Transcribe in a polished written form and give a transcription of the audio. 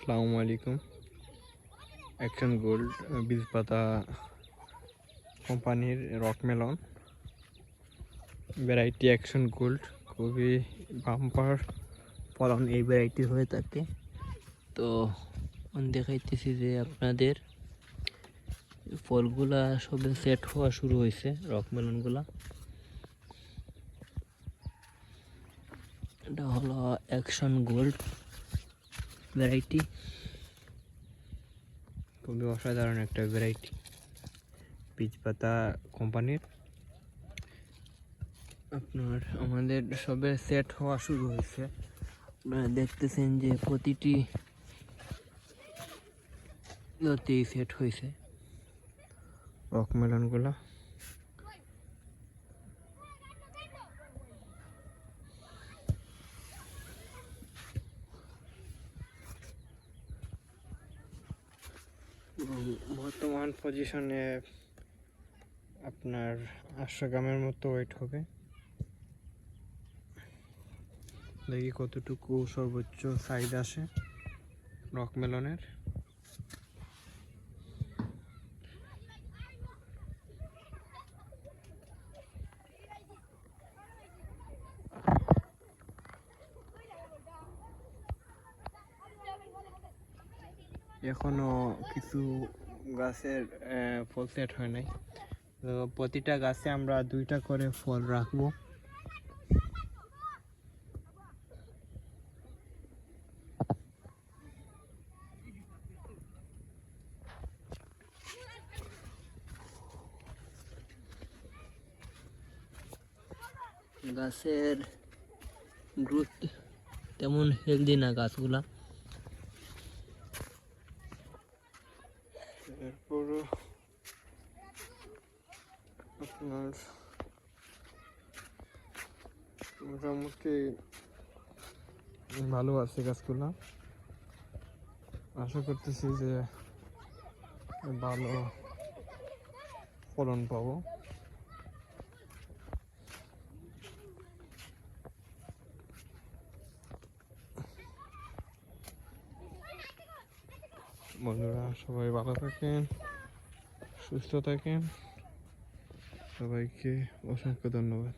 আসসালামু আলাইকুম। Action gold বীজপাতা কোম্পানির rock melon variety action gold খুবই বাম্পার ফলন এই ভ্যারাইটি হয়ে থাকে। তো দেখাইতেছি যে আপনাদের ফলগুলা সবে সেট হওয়া শুরু হয়েছে। রক মেলনগুলা এটা হলো অ্যাকশন গোল্ড ভ্যারাইটি, খুবই অসাধারণ একটা ভ্যারাইটি বীজপাতা কোম্পানির। আপনার আমাদের সবে সেট হওয়া শুরু হয়েছে। আপনারা দেখতেছেন যে প্রতিটি সেট হয়েছে রক মেলনগুলা। বর্তমান পজিশনে আপনার 800 গ্রামের মতো ওয়েট হবে। দেখি কতটুকু সর্বোচ্চ সাইজ আসে রক মেলনের। এখনো কিছু গাছের ফল সেট হয় নাই। তো প্রতিটা গাছে আমরা 2টা করে ফল রাখবো। গাছের গ্রোথ তেমন হেলদি না গাছগুলা। এরপর আপনার মোটামুটি ভালো আছে গাছগুলা। আশা করতেছি যে ভালো ফলন পাবো। বন্ধুরা সবাই ভালো থাকেন, সুস্থ থাকেন। সবাইকে অসংখ্য ধন্যবাদ।